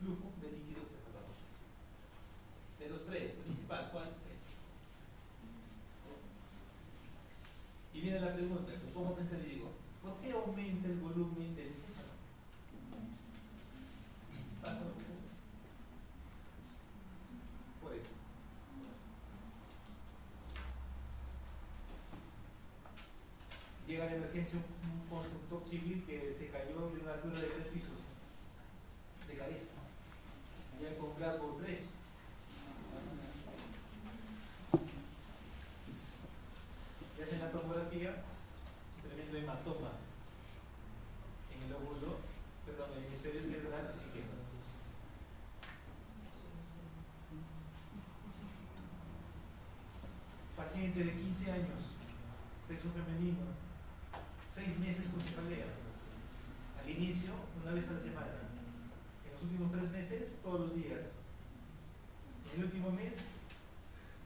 flujo de líquido cefalorraquídeo. De los tres, principal, ¿cuál es? Y viene la pregunta, ¿cómo pensar? Y digo, ¿por qué aumenta el volumen del encéfalo? ¿Pasa? Por eso. Llega a la emergencia un constructor civil que se cayó de una altura de 3 pisos de cabeza, ya con Glasgow 3. Y hacen la tomografía, tremendo hematoma en el lóbulo, perdón, en el hemisferio cerebral izquierdo. Paciente de 15 años, sexo femenino, 6 meses con cefalea. Al inicio, una vez a la semana. En los últimos 3 meses, todos los días. En el último mes,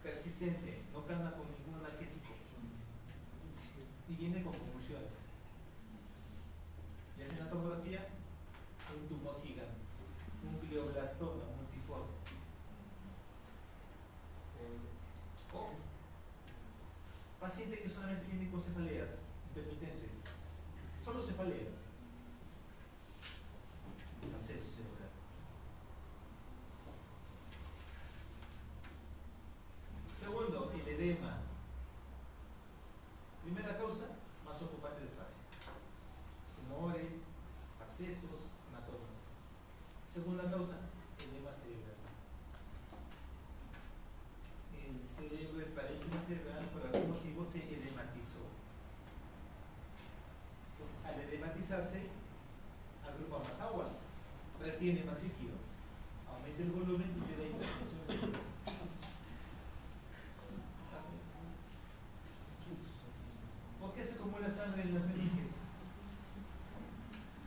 persistente, no calma con ningún analgésico. Y viene con convulsiones. Le hacen la tomografía, un tumor gigante, un glioblastoma multiforme. O paciente que solamente viene con cefaleas intermitentes, solo cefaleas, absceso cerebral. Segundo, el edema. Primera causa, más ocupante de espacio. Tumores, abscesos, hematomas. Segunda causa, edema cerebral. El cerebro, el parénquima cerebral, por algún motivo se edematizó. Al edematizarse, agrupa más agua, retiene más líquido, aumenta el volumen y queda hipertensión. ¿Por qué se acumula sangre en las meninges?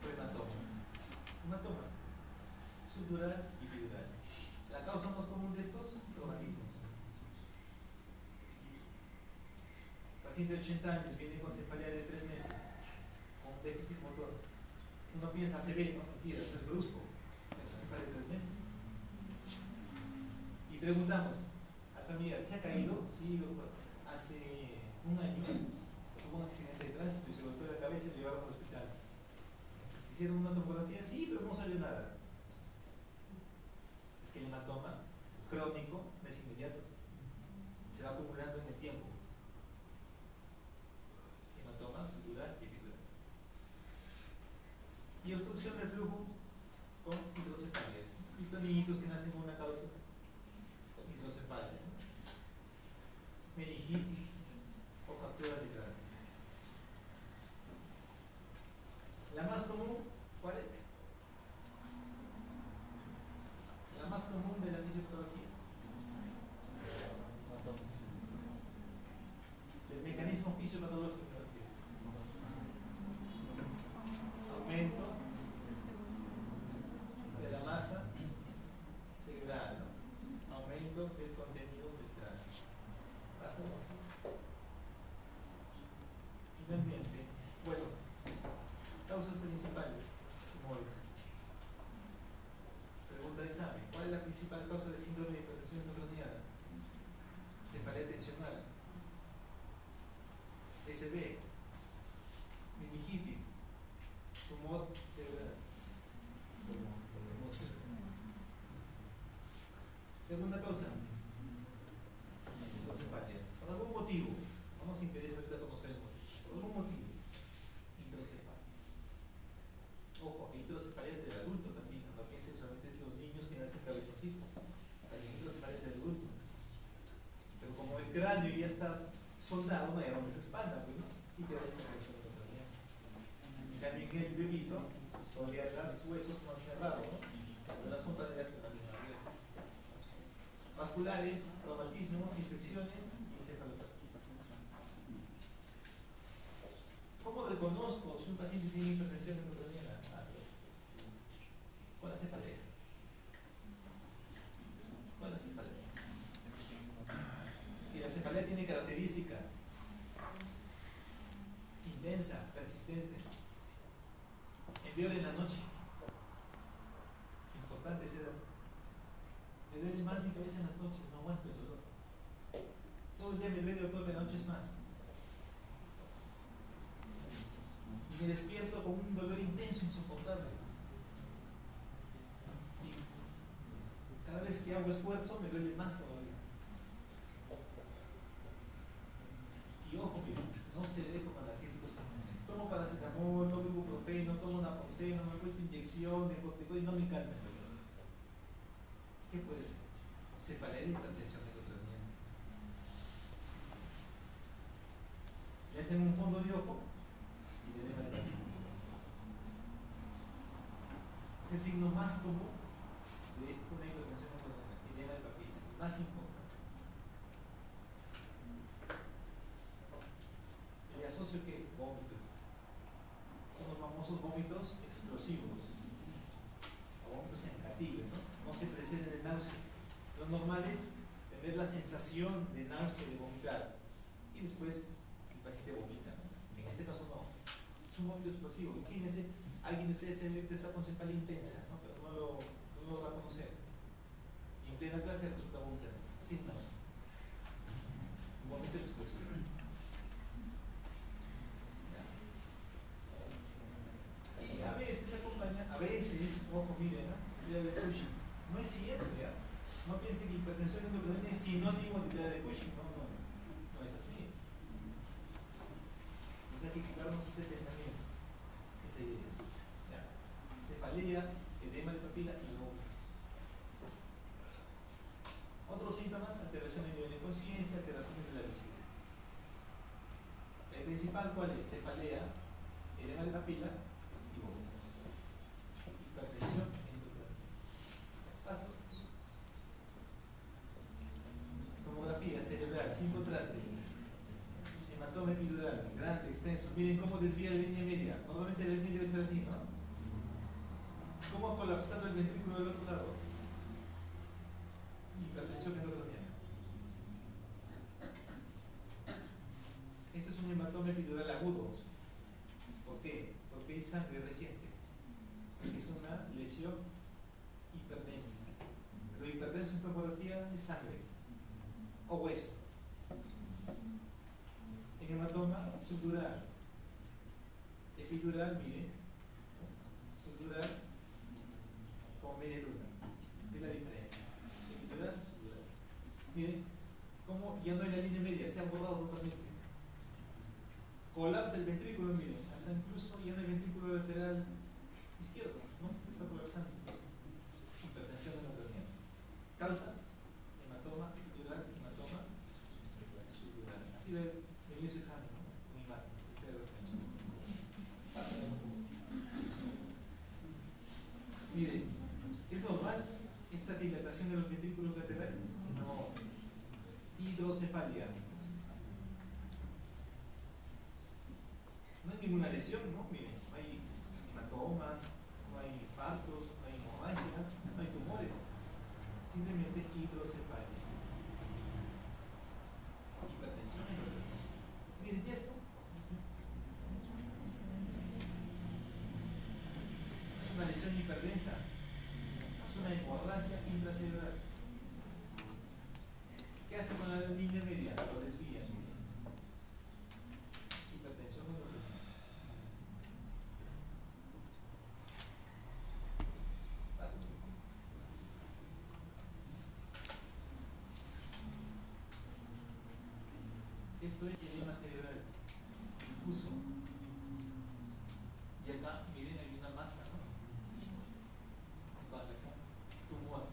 Por hematomas. Hematomas. Subdural y bidural. La causa más común de estos, traumatismos. Paciente de 80 años viene con cefalea de 3 meses, con déficit motor. Uno piensa ACV, no, mentira, eso es brusco. Eso se para 3 meses. Y preguntamos al familiar, ¿se ha caído? Sí, doctor. Hace un año tuvo un accidente de tránsito y se golpeó la cabeza y lo llevaron al hospital. Hicieron una tomografía, sí, pero no salió nada. Es que el hematoma crónico no es inmediato, se va acumulando en el tiempo. Hematoma celular y epidural. Y obstrucción del flujo con hidrocefalias. ¿Visto niñitos que nacen con una causa? Hidrocefalia, meningitis o fracturas de cráneo. La más común, ¿cuál es? La más común de la fisiopatología. El mecanismo fisiopatológico me refiero. Aumento de la masa cerebral, ¿no? Aumento del contenido del cráneo. ¿Pasa? Finalmente, bueno, causas principales. Pregunta de examen. ¿Cuál es la principal causa de síndrome de hipertensión endocrinal? Cefalea tensional. SB. Meningitis. Tumor cerebral. Segunda causa. Hidrocefalia. Por algún motivo. No nos interesa ahorita conocer el motivo. Por algún motivo. Hidrocefalias. Ojo, hidrocefalias del adulto también. No piensen solamente en los niños que nacen cabezoncitos. También hidrocefalias del adulto. Pero como el cráneo ya está soldado, no hay a dónde se expanda, pues, y queda ahí con el cráneo. En cambio, en el bebito, todavía los huesos no han cerrado, ¿no? Pero las fontanelas que no han abierto. Vasculares, traumatismos, infecciones y encefalopatías. ¿Cómo reconozco si un paciente tiene hipertensión endocrinal? ¿Cuál cefalea? ¿Cuál cefalea? Y la cefalea tiene características: intensa, persistente, empeora en la noche. Importante ese dato. Me duele más mi cabeza en las noches, no aguanto el dolor. Todo el día me duele, doctor, de la noche es más. Y me despierto con un dolor intenso, insoportable. Y cada vez que hago esfuerzo me duele más todavía. Y ojo, mira, no se le dejo analgésicos convencionales. Tomo paracetamol, tomo ibuprofeno, tomo naproxeno, me he puesto inyección de corticoide y no me calma el dolor. ¿Qué puede ser? Cefalea y hipertensión endocrinal. Le hacen un fondo de ojo y le dejan el papilla. Es el signo más común de una hipertensión endocrinal, edema de papilla, más importante. Le asocio que vómitos. Son los famosos vómitos explosivos, o vómitos negativos, ¿no? No se precede de náusea. Lo normal es tener la sensación de náusea, de vomitar, y después el paciente vomita, ¿no? En este caso no, es un vómito explosivo. Imagínense, alguien de ustedes está con cefalea intensa, ¿no? Pero no lo va a conocer, y en plena clase resulta vomitar, sin náusea. Un vómito explosivo. Y a veces acompaña, ojo, miren, ¿no? Idea de Cushing. No es siempre, ¿ya? No piensen que hipertensión endocrinal es sinónimo de idea de Cushing. No es así. Entonces hay que quitarnos ese pensamiento, esa idea. ¿Ya? Cefalea, edema de papila y vómitos. Otros síntomas: alteración en nivel de conciencia, alteraciones de la visibilidad. El principal, ¿cuál es? Cefalea, edema de papila y vómitos. Hipertensión endocrinal. Pasos. Tomografía cerebral, 5 trastes. Hematoma epidural, grande, extenso. Miren cómo desvía la línea media. Normalmente la línea media debe estar así, ¿no? ¿Cómo ha colapsado el ventrículo del otro lado? Hipertensión endocrinal. Este es un hematoma epidural agudo. ¿Por qué? Porque sangre reciente. Es una lesión hipertensa. Lo hipertenso en tomografía es sangre o hueso. En hematoma, subdural. Epidural, miren. Subdural con media luna. Es la diferencia. Epidural, subdural. Miren cómo ya no hay la línea media, se ha borrado totalmente. Colapsa el ventrículo, miren, hasta incluso ya no hay ventrículo lateral izquierdo, ¿no? Está colapsando. Hipertensión endocrinal. Causa, hematoma, epidural, hematoma, subdural. Así venía su examen, ¿no? Con imagen. Miren, ¿es normal esta dilatación de los ventrículos laterales? No. Hidrocefalia. No hay ninguna lesión, ¿no? Miren, no hay hematomas, no hay infartos, no hay hemorragias, no hay tumores. Simplemente hidrocefalia. Hipertensión endocrinal. Miren, ¿y esto? Es una lesión hiperdensa. Es una hemorragia intracerebral. ¿Qué hace con la línea media? Lo desvía. Hipertensión endocrinal. Esto es edema cerebral difuso. Y acá, miren, hay una masa, ¿no? Vale, tumor.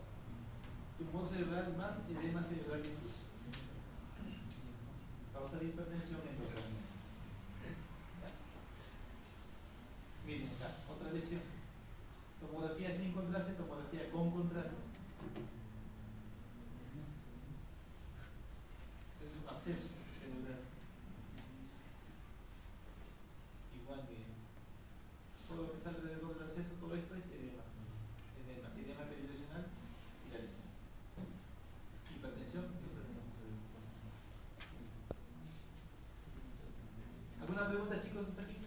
Tumor cerebral más edema cerebral difuso. Causa de hipertensión endocrinal. Miren acá, otra lesión. Tomografía sin contraste, tomografía con contraste. Es un absceso cerebral. Igual, miren. Todo lo que está alrededor del absceso, todo esto es edema. Edema peridimensional y la lesión. Hipertensión. ¿Alguna pregunta, chicos, hasta aquí?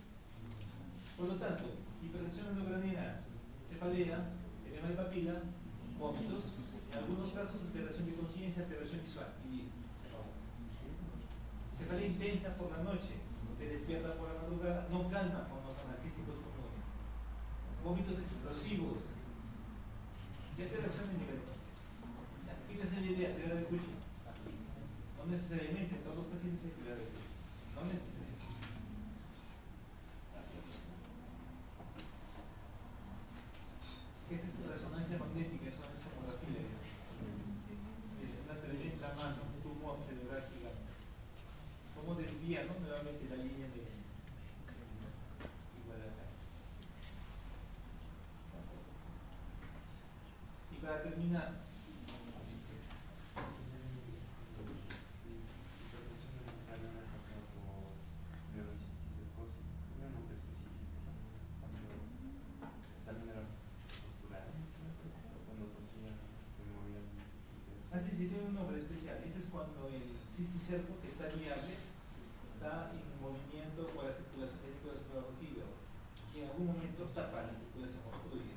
Por lo tanto, hipertensión endocrinal, cefalea, edema de papila, vómitos, en algunos casos alteración de conciencia, alteración visual. Y listo. Cefalea intensa por la noche, te despierta por la madrugada, no calma con los analgésicos comunes. Vómitos explosivos y alteración de nivel. Tienes la idea, teoría de Cushing. No necesariamente en todos los pacientes hay teoría de Cushing. No necesariamente. ¿Qué es esto? Resonancia magnética, eso es tomografía. Es una tremenda masa, un tumor cerebral gigante. ¿Cómo desvía, no? Nuevamente la línea de igual acá. Y para terminar, así sí tiene un nombre especial. Ese es cuando el cisticerco está viable, está en movimiento por la circulación del líquido suprarroquídeo y en algún momento tapa la circulación, obstruye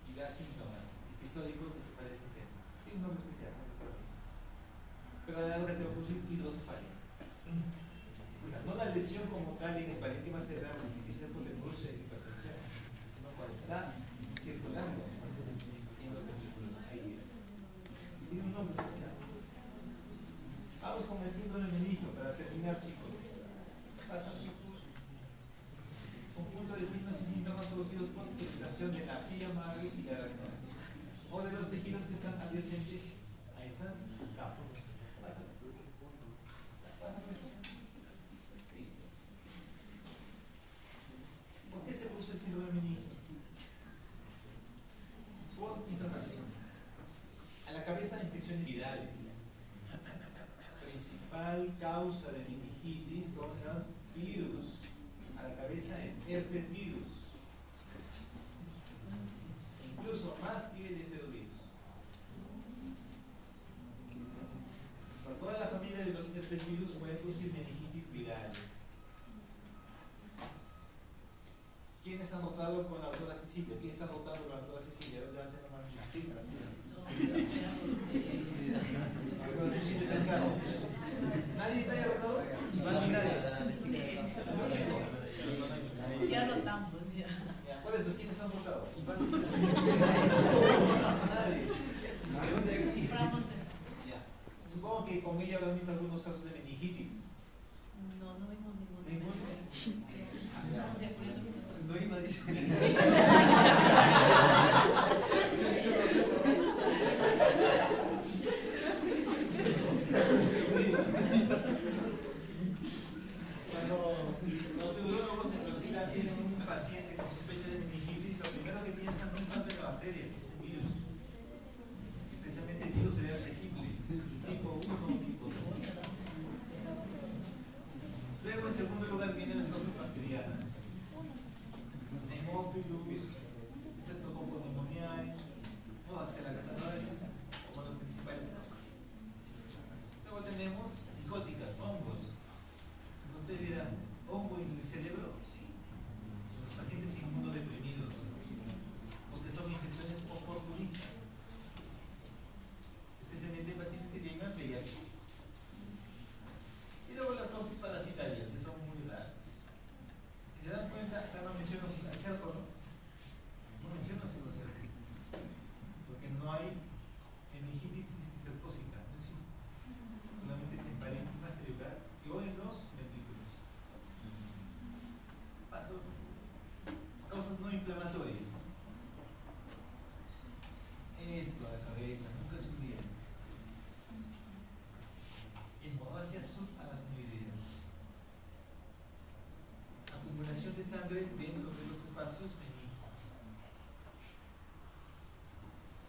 y da síntomas episódicos de cefalea interna. Tiene un nombre especial, no se sabe. Pero a la hora te va a producir hidrocefalia. O sea, no la lesión como tal en el parénquima cerebral del cisticerco le produce hipertensión, sino cuando está circulando en los ventrículos. Ahí es. Tiene un nombre especial. Vamos con el síndrome de meningio para terminar, chicos. Pasa conjunto de signos y síntomas producidos por irritación de la vía madre y la aracnoide o de los tejidos que están adyacentes a esas capas. Pasa. Listo. ¿Por qué se produce el síndrome de meningio? Por inflamación. A la cabeza, infecciones virales. Principal causa de meningitis son los virus. A la cabeza, el herpes virus. Incluso más que el enterovirus. Por toda la familia de los herpes virus pueden producir meningitis virales. ¿Quiénes han rotado con la doctora Cecilia? ¿Quién está rotando con la doctora Cecilia? Levanten la mano. La doctora Cecilia está en carro. ¿Nadie está ahí rotado? Ya rotamos, ya. Por eso, ¿quiénes han rotado? Nadie. Para Montes. Ya. Supongo que con ella habrán visto algunos casos de meningitis. No, no vimos ninguno. ¿Ninguno? Estamos de curiosos. No iba a decir. Cuando los neurólogos en el hospital tienen un paciente con sospecha de meningitis, lo primero que piensan no es tanto en la bacteria, es el virus. Especialmente el virus de herpes simple, tipo 1 o tipo 2. Luego, en segundo lugar, vienen las causas bacterianas. Haemophilus, Streptococcus pneumoniae, Modaxella casanoides, como los principales causas. Luego tenemos micóticas, hongos. Ustedes dirán, ¿hongo en el cerebro? Sí. Los pacientes inmunodeprimidos, porque son infecciones oportunistas. Especialmente pacientes que tengan VIH. Y luego las causas parasitarias, que son muy raras. Si se dan cuenta, acá no menciono cisticerco, ¿no? No menciono cisticerco. Porque no hay meningitis cisticercósica, no existe. Solamente es en parénquima cerebral y o en los ventrículos. Paso. Causas no inflamatorias. Esto a la cabeza, nunca es un día. Hemorragia subaracnoidea. Acumulación de sangre dentro de los espacios meningitis.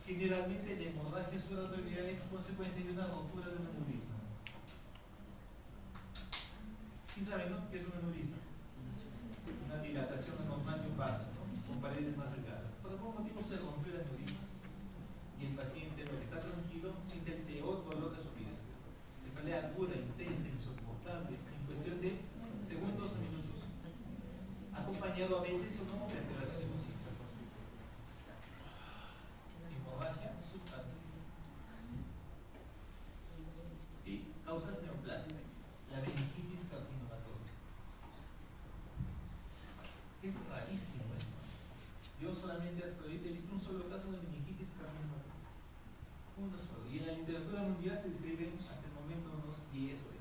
Generalmente la hemorragia subaracnoidea es consecuencia de una rotura de un aneurisma. ¿Sí saben, no? ¿Qué es un aneurisma? Una dilatación anormal de un vaso, ¿no? Con paredes más delgadas. Por algún motivo se rompió el aneurisma. Y el paciente, lo que está tranquilo, siente el peor dolor de su vida. Cefalea aguda, intensa, insoportable, en cuestión de segundos o minutos. Acompañado a veces o no de alteración de música. Hemorragia subaracnoidea. Y causas neoplásicas. La meningitis carcinomatosa. Es rarísimo esto. Yo solamente hasta ahorita he visto un solo caso de meningitis carcinomatosa. Uno solo. Y en la literatura mundial se describen hasta el momento unos 10 o 20.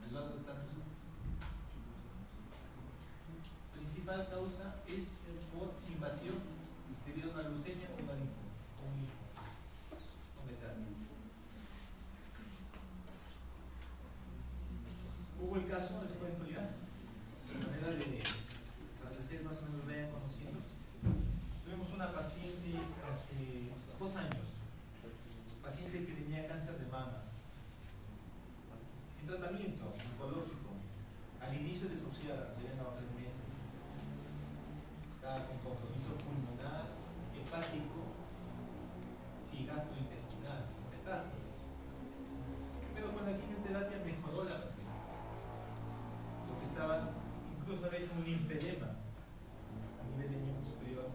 Al lado de tantos. Principal causa es por invasión debido a una leucemia o una linfoma, o un linfoma, o metástasis. Hubo el caso, les cuento ya, de manera de, para que ustedes más o menos vean conocidos. Tuvimos una paciente hace 2 años, paciente que tenía cáncer de mama, en tratamiento oncológico, al inicio desahuciada, habían dado 3 meses. Estaba con compromiso pulmonar, hepático y gastrointestinal, metástasis. Pero con la quimioterapia mejoró la paciente. Lo que estaba, incluso había hecho un linfedema a nivel de miembro superior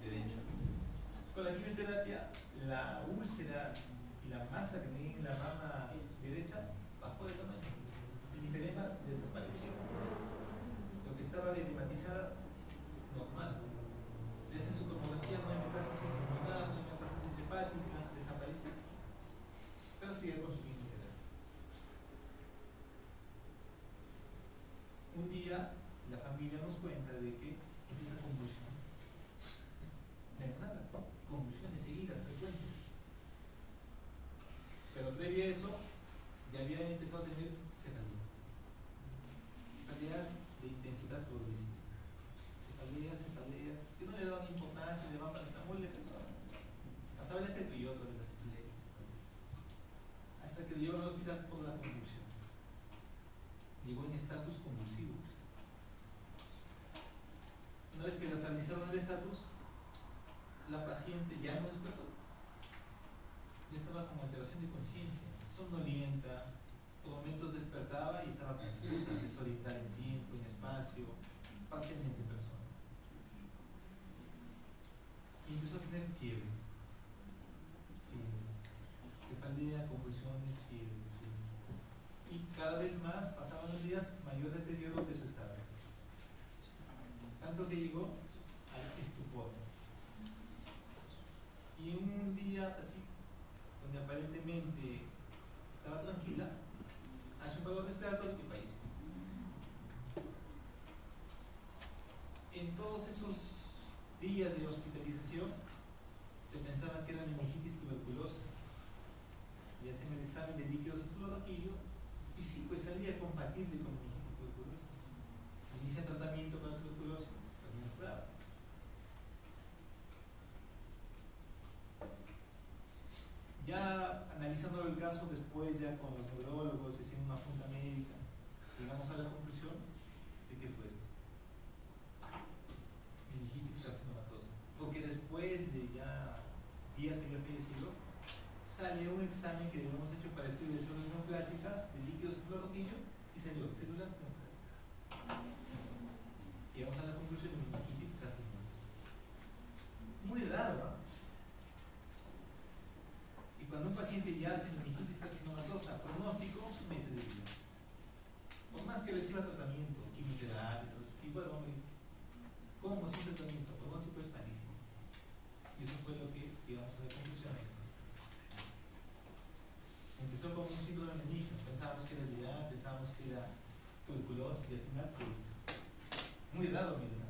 derecho. Con la quimioterapia, la úlcera y la masa que tenía en la mama derecha bajó de tamaño. El linfedema desapareció. Lo que estaba edematisada, normal. Desde su tomografía no hay metástasis pulmonar, no hay metástasis hepática, desapareció. Pero sigue con su quimioterapia. Un día la familia nos cuenta de que empieza convulsiones. De verdad, convulsiones seguidas, frecuentes. Pero previo a eso, ya habían empezado a tener cefaleas. Cefaleas de intensidad progresiva. Cefaleas, que no le daban importancia, le daban paracetamol, le pasaba el efecto yodo de las cefaleas. Hasta que lo llevaron al hospital por la convulsión. Llegó en estatus convulsivo. Una vez que lo estabilizaron el estatus, la paciente ya no despertó. Ya estaba con alteración de conciencia, somnolienta, por momentos despertaba y estaba confusa, desorientada en tiempo, en espacio, parcialmente persona. pulmones, fiebre. Y cada vez más pasaban los días, mayor deterioro de su estado. Tanto que llegó al estupor. Y en un día así, donde aparentemente estaba tranquila, hace un paro respiratorio y falleció. En todos esos días de hospitalización se pensaba que era meningitis tuberculosa y hacen el examen de líquido cefalorraquídeo y sí, pues salía compatible con meningitis tuberculosa. Inicia tratamiento para tuberculosis, también es grave. Ya analizando el caso después, ya con los neurólogos, haciendo una junta médica, llegamos a la conclusión de que pues meningitis carcinomatosa, porque después de ya días que había fallecido, sale un examen que habíamos hecho para estudios de células neoplásicas de líquido cefalorraquídeo y salió células neoplásicas. Llegamos a la conclusión de meningitis carcinomatosa. Muy raro, ¿no? Y cuando un paciente ya hace meningitis carcinomatosa, pronóstico, meses de vida. Por más que reciba tratamiento, quimioterapia, y bueno, como sin tratamiento, pronóstico es malísimo. Y eso fue lo que llegamos a la conclusión esta. Empezó como un ciclo de meningitis, pensábamos que era viral, pensábamos que era tuberculosis y al final fue esto. Muy raro, miren.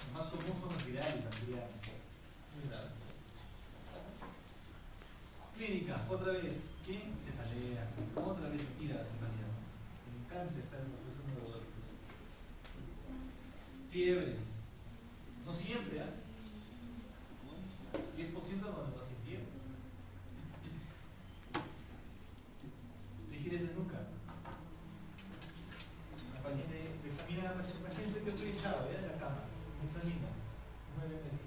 Lo más común son los virales, bacterianos. Muy raro. Clínica, otra vez. ¿Quién? Cefalea. Otra vez metida la cefalea. Me encanta estar en el proceso neurológico. Fiebre. No siempre, ¿eh? 10% no nos hace fiebre. Rigidez de nuca. La paciente me examina, imagínense que estoy echado en la cama, me examina, mueve esto.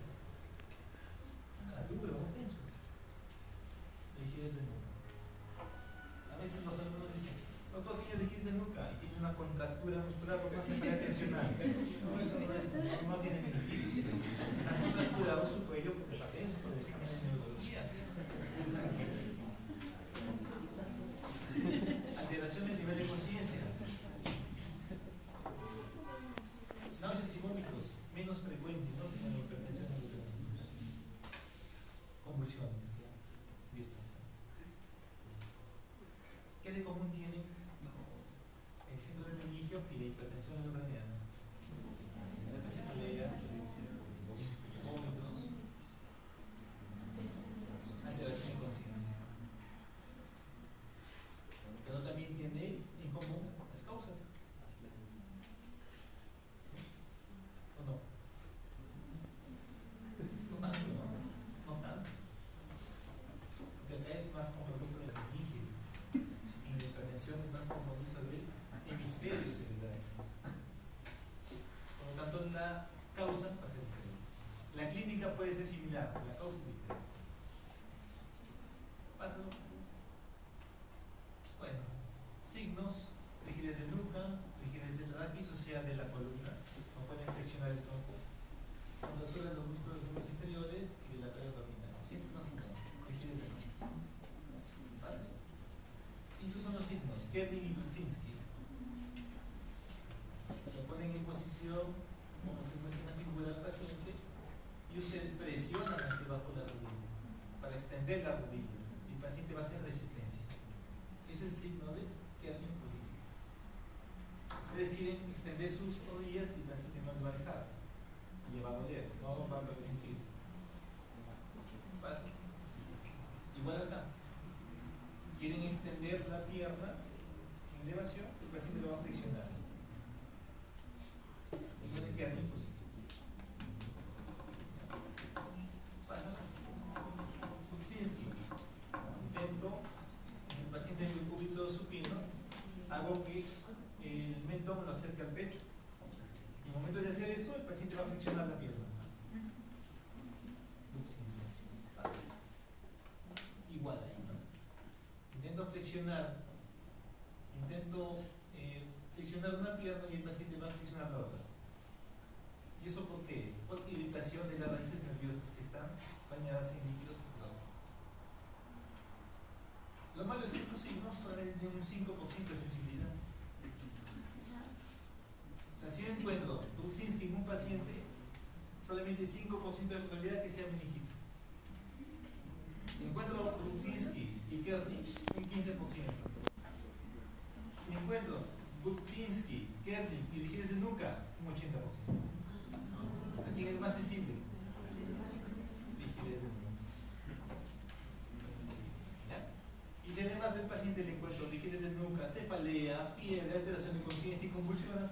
Nada duro, no tenso. Rigidez de nuca. A veces los alumnos dicen, doctor, tiene rigidez de nuca y tiene una contractura muscular porque hace para tensionar. No, eso no tiene meningitis. Está contracturado su cuello porque está tenso por el examen de neurología. Alteración del nivel de conciencia. Náuseas y vómitos menos frecuentes, ¿no? Que la hipertensión endocrinal. Convulsiones, 10%. ¿Qué de común tiene el síndrome de meningitis y la hipertensión endocrinal? La cefalea, vómitos, alteración de conciencia. Pero también tiene en común las causas. ¿O no? No tanto, no tanto. Porque acá es más compromiso de las meninges. Y la hipertensión es más compromiso del hemisferio cerebral. Por lo tanto, la causa va a ser diferente. La clínica puede ser similar, pero la causa es diferente. ¿Pasa? Bueno, signos: rigidez de nuca, rigidez del raquis, o sea, de la columna. No pueden flexionar el tronco. Contractura los músculos inferiores y dilatación abdominal. Estos son los síntomas. Rigidez de nuca. ¿Pasa? Y esos son los signos. Kerning y Brudzinski. Lo ponen en posición, como si fuese una figura del paciente, y ustedes presionan hacia abajo las rodillas para extender las rodillas. El paciente va a hacer resistencia. Ese es el signo de Kerning positivo. Ustedes quieren extender sus rodillas y el paciente no lo va a dejar. Le va a doler, no va a permitir. ¿Pasa? Igual acá. Quieren extender la pierna en elevación, el paciente lo va a flexionar. Signo de Kerning positivo. ¿Pasa? Brudzinski. Intento, en el paciente en el cúbito supino, hago que el mentón lo acerque al pecho. En el momento de hacer eso, el paciente va a flexionar la pierna. ¿Pasa? Igual ahí, ¿no? Intento flexionar una pierna y el paciente va a flexionar la otra. ¿Y eso por qué? Por irritación de las raíces nerviosas que están bañadas en líquidos cefalorraquídeos. 95% de probabilidad que sea meningitis. Si encuentro Brudzinski y Kernig, un 15%. Si encuentro Brudzinski, Kernig y rigidez de nuca, un 80%. ¿A quién es más sensible? Rigidez de nuca. ¿Ya? Y si además del paciente le encuentro rigidez de nuca, cefalea, fiebre, alteración de conciencia y convulsiones,